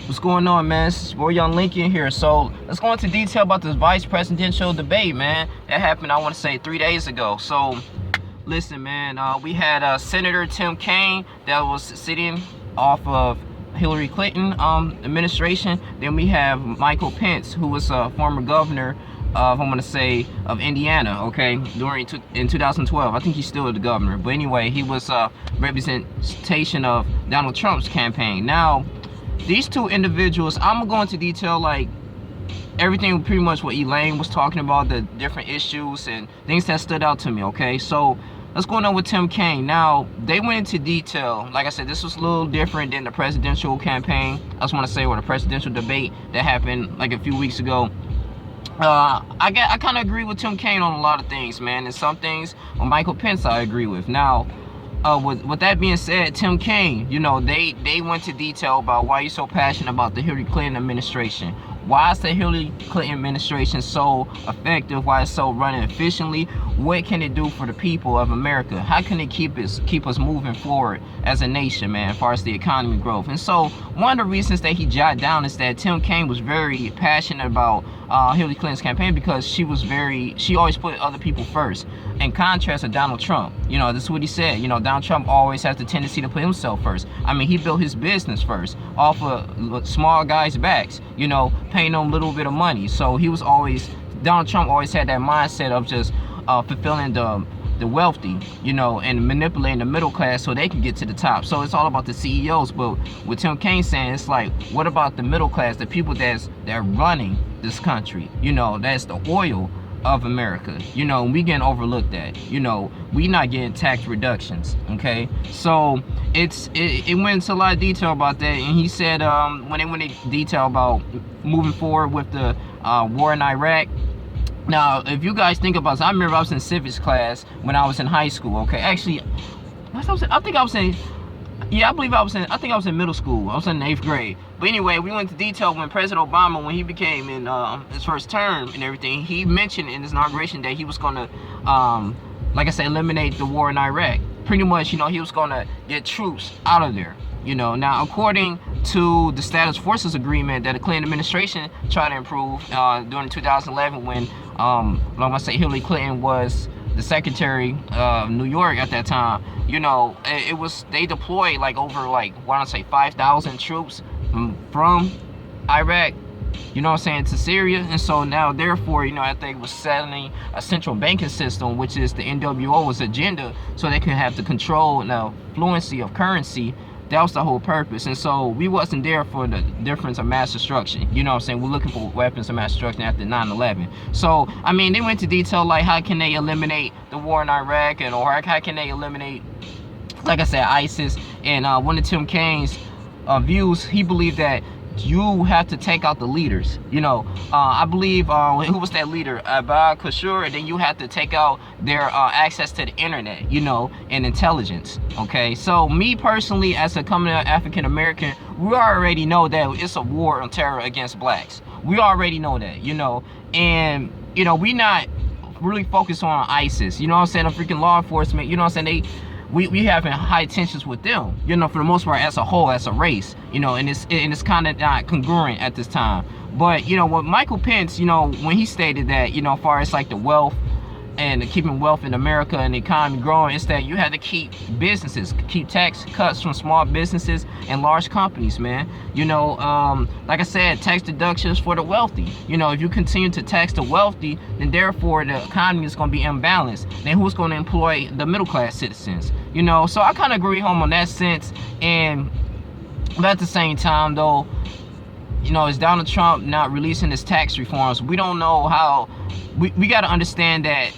What's going on, man? It's your boy Young Lincoln here. So let's go into detail about this vice presidential debate, man. That happened, I want to say, 3 days ago. So listen, man, we had Senator Tim Kaine that was sitting off of Hillary Clinton administration. Then we have Michael Pence, who was a former governor of, I'm gonna say, of Indiana, okay, in 2012. I think he's still the governor, but anyway, he was representation of Donald Trump's campaign. Now, these two individuals, I'm gonna go into detail, like everything pretty much what Elaine was talking about, the different issues and things that stood out to me, okay? So let's go on with Tim Kaine. Now, they went into detail. Like I said, this was a little different than the presidential campaign. I just want to say, or the presidential debate that happened like a few weeks ago. I kind of agree with Tim Kaine on a lot of things, man, and some things on Michael Pence I agree with. Now, with that being said, Tim Kaine, you know, they went to detail about why he's so passionate about the Hillary Clinton administration. Why is the Hillary Clinton administration so effective? Why it's so running efficiently? What can it do for the people of America? How can it keep us moving forward as a nation, man, as far as the economy growth? And so one of the reasons that he jotted down is that Tim Kaine was very passionate about Hillary Clinton's campaign because she always put other people first. In contrast to Donald Trump, you know, this is what he said. You know, Donald Trump always has the tendency to put himself first. I mean, he built his business first off of small guys' backs, you know, paying them a little bit of money. So Donald Trump always had that mindset of just fulfilling the wealthy, you know, and manipulating the middle class so they can get to the top. So it's all about the CEOs. But with Tim Kaine saying, it's like, what about the middle class, the people that are running this country? You know, that's the oil of America, you know, we getting overlooked at, you know, we not getting tax reductions, okay? So it went into a lot of detail about that, and he said when they went into detail about moving forward with the war in Iraq. Now, if you guys think about it, I remember I was in civics class when I was in high school, okay? Actually, I think I was in middle school. I was in 8th grade. But anyway, we went into detail when President Obama, when he became in his first term and everything, he mentioned in his inauguration that he was going to, like I said, eliminate the war in Iraq. Pretty much, you know, he was going to get troops out of there. You know, now according to the Status Forces Agreement that the Clinton administration tried to improve during 2011 when, I'm going to say, Hillary Clinton was the Secretary of New York at that time, you know, they deployed like over, like, why don't I say 5,000 troops from Iraq, you know what I'm saying, to Syria. And so now, therefore, you know, I think it was setting a central banking system, which is the NWO's agenda, so they can have the control and the fluency of currency. That was the whole purpose. And so we wasn't there for the difference of mass destruction. You know what I'm saying? We're looking for weapons of mass destruction after 9/11. So, I mean, they went to detail, like, how can they eliminate the war in Iraq, and or how can they eliminate, like I said, ISIS. And one of Tim Kaine's views, he believed that you have to take out the leaders. You know, I believe, who was that leader? Abad Kashur. And then you have to take out their access to the internet, you know, and intelligence. Okay, so me personally, as a coming African American, we already know that it's a war on terror against blacks. We already know that, you know, and, you know, we not really focused on ISIS, you know what I'm saying, the freaking law enforcement, you know what I'm saying, we having high tensions with them, you know, for the most part, as a whole, as a race, you know, and it's kind of not congruent at this time. But, you know, what Michael Pence, you know, when he stated that, you know, as far as like the wealth and keeping wealth in America and the economy growing, is that you have to keep businesses, keep tax cuts from small businesses and large companies, man. You know, like I said, tax deductions for the wealthy. You know, if you continue to tax the wealthy, then therefore the economy is going to be imbalanced. Then who's going to employ the middle class citizens? You know, so I kind of agree with him on that sense. And but at the same time, though, you know, is Donald Trump not releasing his tax reforms? We don't know how. We got to understand that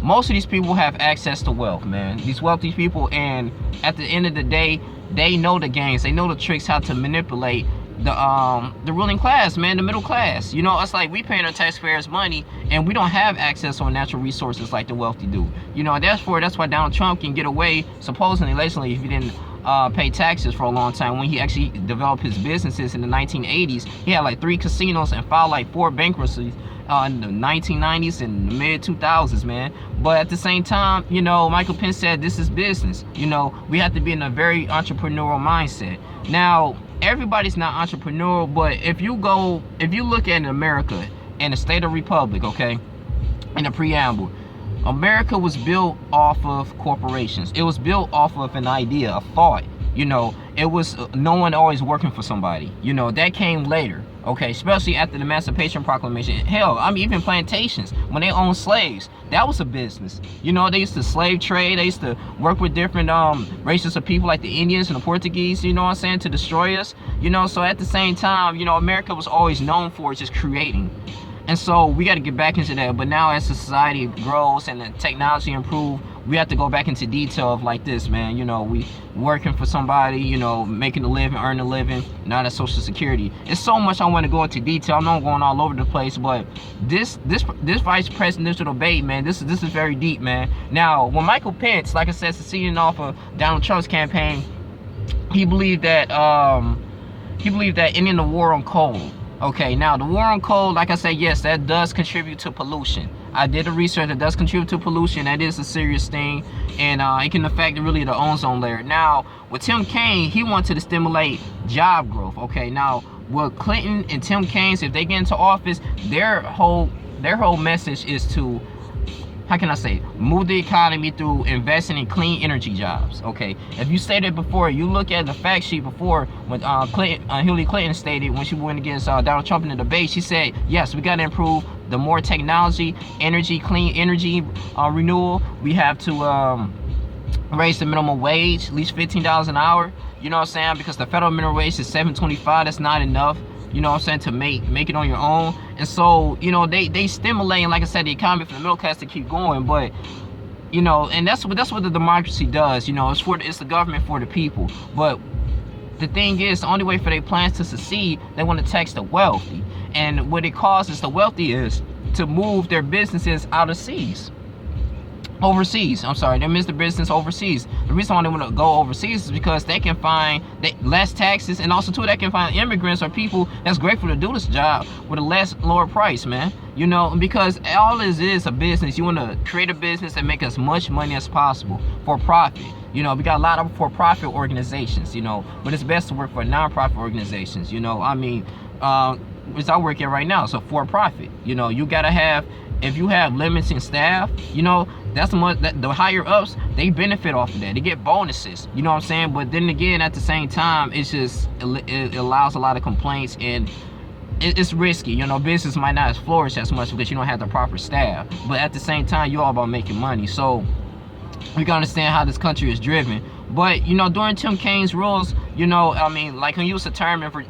most of these people have access to wealth, man. These wealthy people, and at the end of the day, they know the games. They know the tricks how to manipulate the ruling class, man, the middle class. You know, it's like we paying our taxpayers money, and we don't have access on natural resources like the wealthy do. You know, that's why Donald Trump can get away, supposedly, allegedly, if he didn't pay taxes for a long time. When he actually developed his businesses in the 1980s, he had like 3 casinos and filed like 4 bankruptcies in the 1990s and the mid 2000s, man. But at the same time, you know, Michael Pence said this is business. You know, we have to be in a very entrepreneurial mindset. Now, everybody's not entrepreneurial, but if you look at America and the state of republic, okay, in the preamble, America was built off of corporations. It was built off of an idea, a thought. It was no one always working for somebody. That came later, okay, especially after the Emancipation Proclamation. Hell, even plantations, when they owned slaves, that was a business. They used to slave trade. They used to work with different races of people like the Indians and the Portuguese, to destroy us. So at the same time, America was always known for just creating. And so we got to get back into that. But now as the society grows and the technology improves, we have to go back into detail of like this, man. We working for somebody, making a living, earning a living, not a Social Security. It's so much I want to go into detail. I'm not going all over the place, but this vice presidential debate, man, this is very deep, man. Now, when Michael Pence, like I said, succeeding off of Donald Trump's campaign, he believed that ending the war on coal. Okay, now the war on coal, like I said, yes, that does contribute to pollution. I did the research. It does contribute to pollution. That is a serious thing, and it can affect really the ozone layer. Now, with Tim Kaine, he wanted to stimulate job growth. Okay, now with Clinton and Tim Kaine, if they get into office, their whole message is to, how can I say, move the economy through investing in clean energy jobs. Okay, if you stated before, you look at the fact sheet before when Hillary Clinton stated when she went against Donald Trump in the debate, she said, yes, we got to improve the more technology, energy, clean energy renewal. We have to raise the minimum wage, at least $15 an hour. You know what I'm saying? Because the federal minimum wage is $7.25. That's not enough. To make it on your own. And so, they stimulating, like I said, the economy for the middle class to keep going. But, and that's what the democracy does. It's the government for the people. But the thing is, the only way for their plans to succeed, they want to tax the wealthy. And what it causes the wealthy is to move their businesses overseas. They miss the business overseas. The reason why they want to go overseas is because they can find less taxes, and also too, they can find immigrants or people that's grateful to do this job with a lower price, man. Because all this is a business. You want to create a business that make as much money as possible for profit. We got a lot of for-profit organizations, but it's best to work for non-profit organizations. Which I work at right now, so for-profit. You gotta have. If you have limits in staff, that's the higher ups, they benefit off of that. They get bonuses, you know what I'm saying? But then again, at the same time, it allows a lot of complaints, and it's risky. Business might not flourish as much because you don't have the proper staff. But at the same time, you're all about making money. So we can understand how this country is driven. But during Tim Kaine's rules, like when he was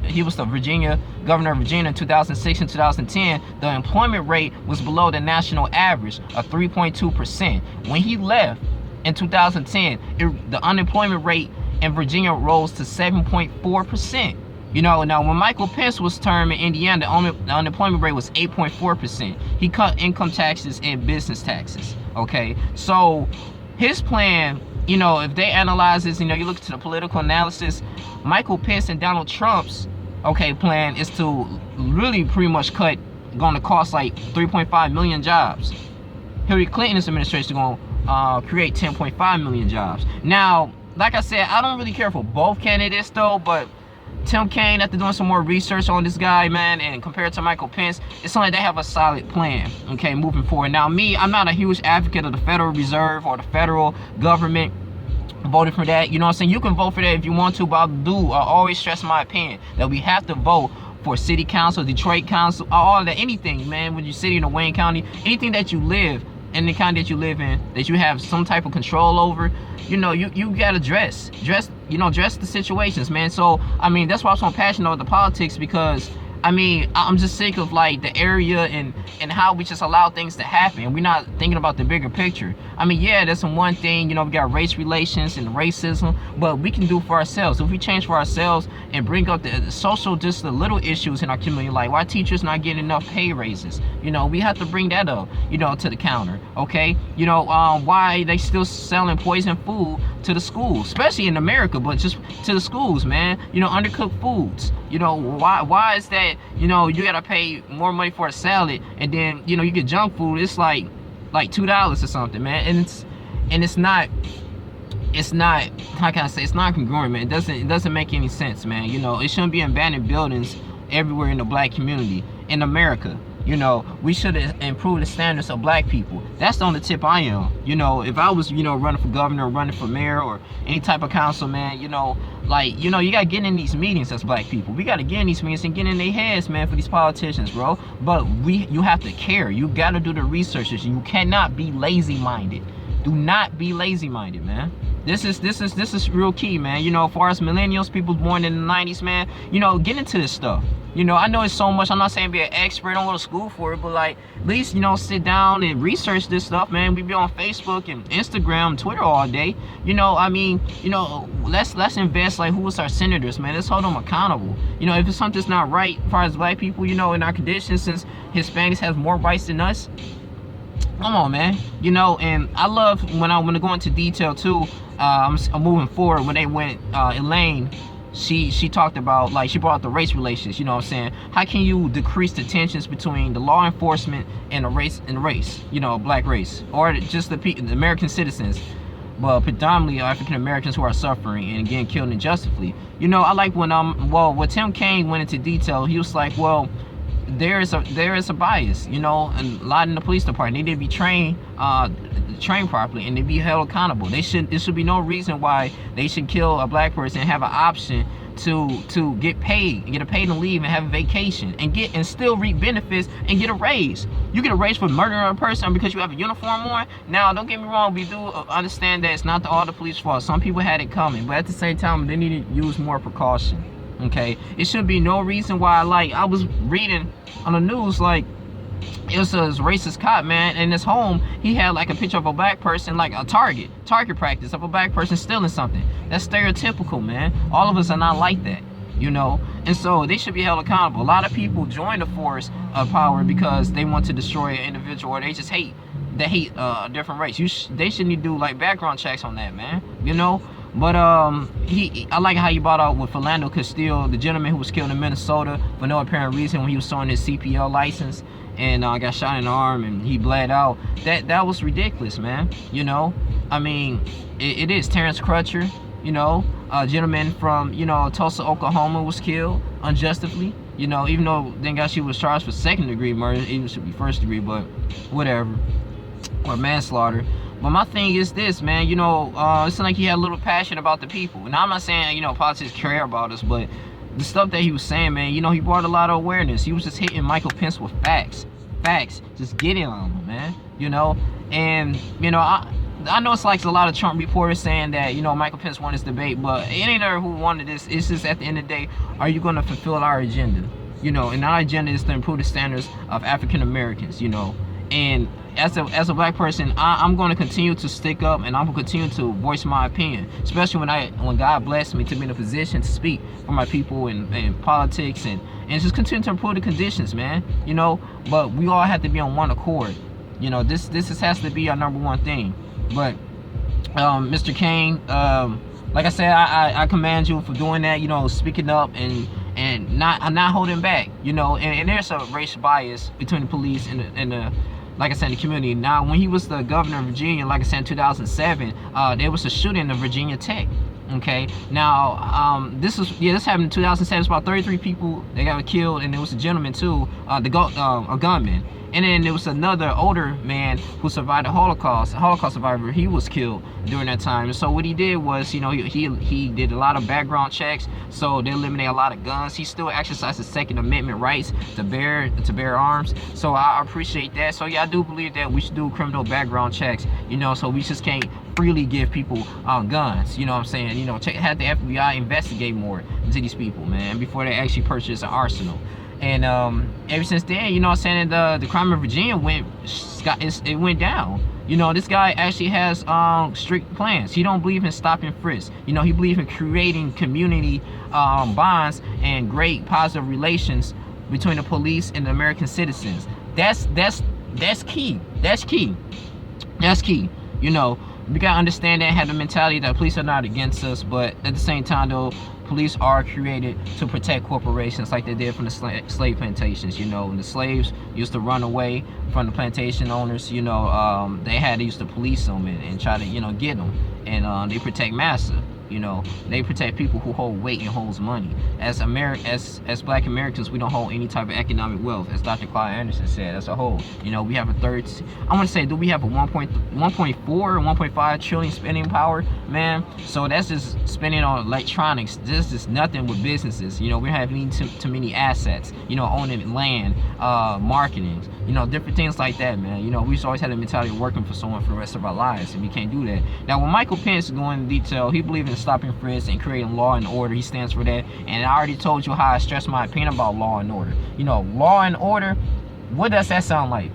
he was the governor of Virginia in 2006 and 2010, the employment rate was below the national average of 3.2%. When he left in 2010, the unemployment rate in Virginia rose to 7.4%. Now when Michael Pence was termed in Indiana, the unemployment rate was 8.4%. He cut income taxes and business taxes. Okay, so his plan, if they analyze this, you look to the political analysis, Michael Pence and Donald Trump's, plan is to really pretty much going to cost like 3.5 million jobs. Hillary Clinton's administration is going to create 10.5 million jobs. Now, like I said, I don't really care for both candidates though, but Tim Kaine, after doing some more research on this guy, man, and compared to Michael Pence, it's like they have a solid plan, moving forward. Now, I'm not a huge advocate of the Federal Reserve or the federal government voting for that. You know what I'm saying? You can vote for that if you want to, but I always stress my opinion that we have to vote for city council, Detroit council, all of that, anything, man, when you city in Wayne County, anything that you live in the county that you live in, that you have some type of control over, you gotta dress the situations, man. So that's why I'm so passionate about the politics, because I'm just sick of like the area and how we just allow things to happen. We're not thinking about the bigger picture. Yeah, that's one thing, we got race relations and racism, but we can do for ourselves. If we change for ourselves and bring up the social, just the little issues in our community, like why teachers not getting enough pay raises, we have to bring that up, to the counter, okay? Why they still selling poison food to the schools, especially in America, but just to the schools, man, undercooked foods. Why is that, you gotta pay more money for a salad, and then, you get junk food, it's like $2 or something, man, and it's not it's not, how can I say, it's not congruent, man. It doesn't make any sense, man. You know, it shouldn't be abandoned buildings everywhere in the black community in America. You know, we should improve the standards of black people. That's the only tip I am. You know, if I was, you know, running for governor or running for mayor or any type of council, man, you know, like, you know, you gotta get in these meetings as black people. We gotta get in these meetings and get in their heads, man, for these politicians, bro. But you have to care. You gotta do the researches. You cannot be lazy-minded. Do not be lazy-minded, man. This is real key, man. You know, as far as millennials, people born in the 90s, man, you know, get into this stuff. You know, I know it's so much. I'm not saying be an expert, don't go to school for it, but like, at least, you know, sit down and research this stuff, man. We be on Facebook and Instagram, Twitter all day. You know, I mean, you know, let's invest, like, who is our senators, man. Let's hold them accountable. You know, if it's something's not right as far as black people, you know, in our conditions, since Hispanics have more rights than us, come on, man. You know, and I love when I go into detail too. I'm moving forward when they went, Elaine, she talked about, like, she brought up the race relations. You know what I'm saying? How can you decrease the tensions between the law enforcement and the race, you know, black race, or just the American citizens, well, predominantly African Americans who are suffering and getting killed injusticely. You know, I like when when Tim Kaine went into detail. He was like, well, there is a bias, you know, and a lot in the police department. They need to be trained properly, and they be held accountable. There should be no reason why they should kill a black person and have an option to get paid and get a paid leave and have a vacation and still reap benefits and get a raise. You get a raise for murdering a person because you have a uniform on. Now, don't get me wrong, we do understand that it's not all the police fault. Some people had it coming, but at the same time, they need to use more precaution. Okay, it should be no reason why. Like, I was reading on the news, like, it was a racist cop, man, in his home. He had like a picture of a black person, like a target practice of a black person stealing something. That's stereotypical, man. All of us are not like that, you know. And so they should be held accountable. A lot of people join the force of power because they want to destroy an individual, or they just hate a different race. They shouldn't do like background checks on that, man, you know. But I like how you brought out with Philando Castile, the gentleman who was killed in Minnesota for no apparent reason when he was showing his CPL license and got shot in the arm and he bled out. That was ridiculous, man. You know, I mean, it is. Terrence Crutcher, you know, a gentleman from, you know, Tulsa, Oklahoma, was killed unjustly. You know, even though thank God she was charged for second-degree murder, even should be first-degree, but whatever, or manslaughter. But my thing is this, man, you know, it's like he had a little passion about the people. And I'm not saying, you know, politics care about us, but the stuff that he was saying, man, you know, he brought a lot of awareness. He was just hitting Michael Pence with facts, just getting on him, man, you know. And, you know, I know it's like a lot of Trump reporters saying that, you know, Michael Pence won this debate, but it ain't her who wanted this. It's just at the end of the day, are you going to fulfill our agenda? You know, and our agenda is to improve the standards of African Americans, you know. And as a black person, I'm going to continue to stick up, and I'm going to continue to voice my opinion, especially when God blessed me to be in a position to speak for my people in politics and just continue to improve the conditions, man, you know. But we all have to be on one accord, you know. This has to be our number one thing. But Mr. Kaine, like I said, I commend you for doing that, you know, speaking up and not holding back, you know. And there's a racial bias between the police and the like I said, the community. Now, when he was the governor of Virginia, like I said, in 2007, there was a shooting at Virginia Tech. Okay, now this happened in 2007. It's about 33 people that got killed, and there was a gentleman too, a gunman. And then there was another older man who survived the Holocaust, a Holocaust survivor. He was killed during that time. And so what he did was, you know, he did a lot of background checks, so they eliminated a lot of guns. He still exercised his Second Amendment rights to bear arms. So I appreciate that. So yeah, I do believe that we should do criminal background checks, you know, so we just can't freely give people guns. You know what I'm saying? You know, have the FBI investigate more into these people, man, before they actually purchase an arsenal. And ever since then, you know what I'm saying, the crime in Virginia went down. You know, this guy actually has strict plans. He don't believe in stopping frisks. You know, he believes in creating community bonds and great positive relations between the police and the American citizens. That's key. That's key. You know, we gotta understand that and have the mentality that police are not against us, but at the same time though, police are created to protect corporations like they did from the slave plantations. You know, and the slaves used to run away from the plantation owners. You know, they used to police them and try to, you know, get them. And they protect massa. You know, they protect people who hold weight and holds money. As Black Americans, we don't hold any type of economic wealth, as Dr. Clyde Anderson said. As a whole, you know, we have I want to say, do we have a 1.4 or 1.5 trillion spending power, man? So that's just spending on electronics. This is nothing with businesses. You know, we don't have any too many assets. You know, owning land, marketing, you know, different things like that, man. You know, we've always had a mentality of working for someone for the rest of our lives, and we can't do that. Now, when Michael Pence is going into detail, he believes in stopping frisk and creating law and order. He stands for that. And I already told you how I stress my opinion about law and order. You know, law and order, what does that sound like?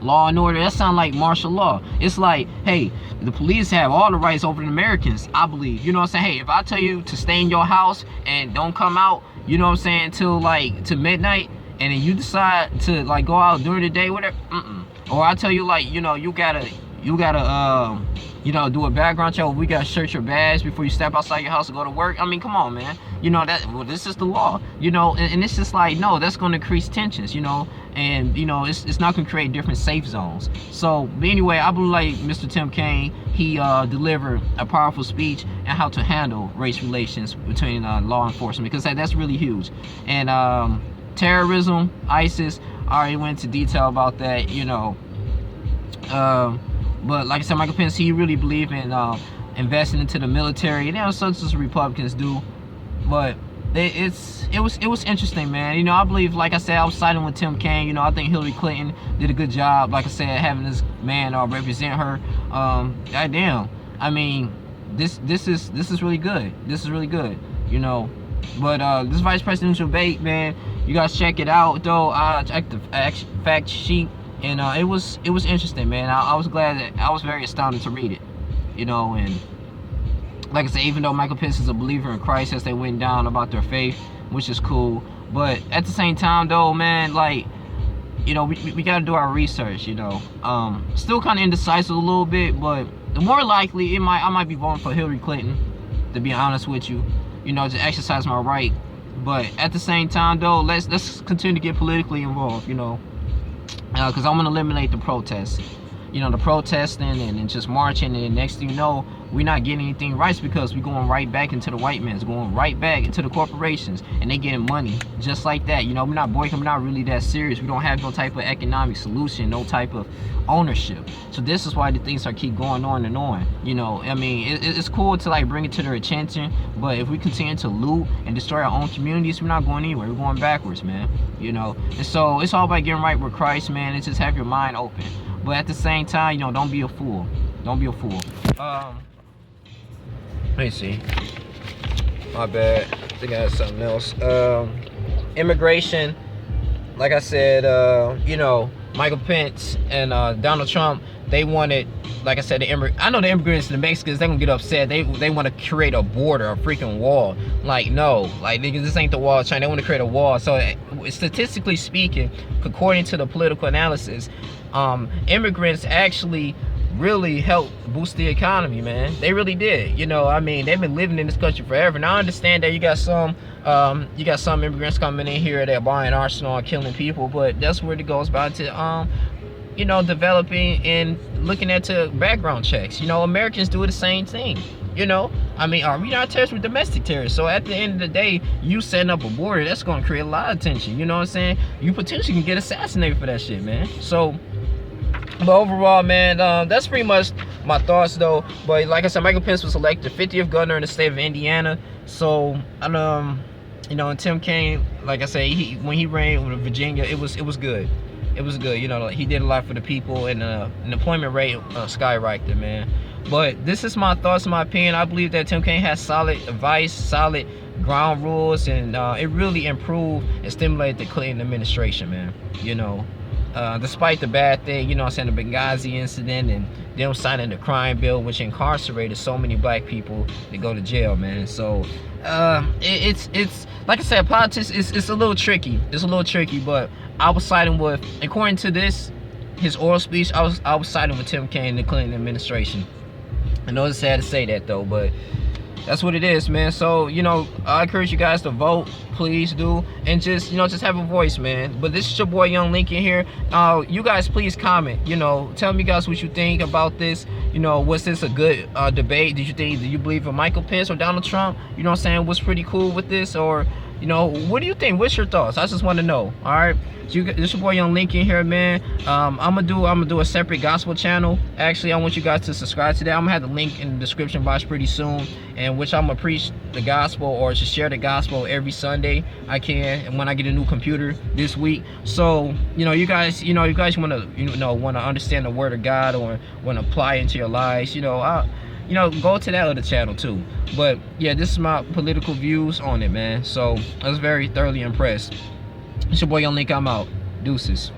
Law and order, that sounds like martial law. It's like, hey, the police have all the rights over the Americans, I believe. You know what I'm saying? Hey, if I tell you to stay in your house and don't come out, you know what I'm saying, until like to midnight, and then you decide to like go out during the day, whatever, or I tell you, like, you know, you gotta you know, do a background check. We gotta search your bags before you step outside your house to go to work. I mean, come on, man. You know that. Well, this is the law. You know, and it's just like, no, that's gonna increase tensions. You know, and you know, it's not gonna create different safe zones. So, but anyway, I believe like Mr. Tim Kaine, he delivered a powerful speech on how to handle race relations between law enforcement, because that's really huge. And terrorism, ISIS, I already went into detail about that. You know. But like I said, Michael Pence, he really believed in investing into the military. You know, such as Republicans do. But it was interesting, man. You know, I believe, like I said, I was siding with Tim Kaine. You know, I think Hillary Clinton did a good job, like I said, having this man represent her. Goddamn. I mean, this is really good. This is really good. You know. But this vice presidential debate, man, you guys check it out though. I checked the fact sheet. And it was interesting, man. I was glad that I was very astounded to read it, you know. And like I said, even though Michael Pence is a believer in Christ, as they went down about their faith, which is cool. But at the same time, though, man, like, you know, we gotta do our research, you know. Still kind of indecisive a little bit, but the more likely I might be voting for Hillary Clinton, to be honest with you, you know, to exercise my right. But at the same time, though, let's continue to get politically involved, you know. Because I want to eliminate the protests, you know, the protesting and just marching, and next thing you know, we're not getting anything right, because we're going right back into the white man's, going right back into the corporations, and they getting money just like that. You know, we're not boycotting, we're not really that serious. We don't have no type of economic solution, no type of ownership. So this is why the things are keep going on and on. You know, I mean, it's cool to like bring it to their attention, but if we continue to loot and destroy our own communities, we're not going anywhere. We're going backwards, man. You know, and so it's all about getting right with Christ, man, and just have your mind open. But at the same time, you know, don't be a fool. Don't be a fool. Let me see. My bad. I think I had something else. Immigration. Like I said, you know, Michael Pence and Donald Trump, they wanted, like I said, I know the immigrants, the Mexicans, they're gonna get upset. They want to create a border, a freaking wall. Like, no, like, niggas, this ain't the wall of China. They want to create a wall. So statistically speaking, according to the political analysis, immigrants actually really helped boost the economy, man. They really did. You know, I mean, they've been living in this country forever. Now I understand that you got some immigrants coming in here that buying arsenal and killing people, but that's where it goes back to you know, developing and looking at background checks. You know, Americans do the same thing. You know, I mean, we're not terrorists, we're domestic terrorists. So at the end of the day, you setting up a border, that's going to create a lot of tension. You know what I'm saying? You potentially can get assassinated for that shit, man. So, but overall, man, that's pretty much my thoughts, though. But like I said, Michael Pence was elected 50th governor in the state of Indiana. So, you know, and Tim Kaine, like I say, when he ran with Virginia, it was good. It was good. You know, like, he did a lot for the people, and the employment rate skyrocketed, man. But this is my thoughts, my opinion. I believe that Tim Kaine has solid advice, solid ground rules, and it really improved and stimulated the Clinton administration, man. You know, despite the bad thing, you know what I'm saying, the Benghazi incident and them signing the crime bill, which incarcerated so many black people to go to jail, man. So it's like I said, politics it's a little tricky. It's a little tricky, but I was siding with, according to his oral speech, I was siding with Tim Kaine and the Clinton administration. I know it's sad to say that, though, but that's what it is, man. So, you know, I encourage you guys to vote. Please do. And just, you know, just have a voice, man. But this is your boy Young Lincoln here. You guys please comment. You know, tell me guys what you think about this. You know, was this a good debate? Do you believe in Michael Pence or Donald Trump? You know what I'm saying? Was pretty cool with this? Or, you know, what do you think? What's your thoughts? I just want to know. All right. This is your boy Young Lincoln here, man. I'm gonna do a separate gospel channel. Actually, I want you guys to subscribe to that. I'm gonna have the link in the description box pretty soon, and which I'm gonna preach the gospel or just share the gospel every Sunday I can, and when I get a new computer this week. So, you know, you guys wanna understand the word of God or wanna apply it into your lives, you know, go to that other channel too. But yeah, this is my political views on it, man. So I was very thoroughly impressed. It's your boy Young Link. I'm out. Deuces.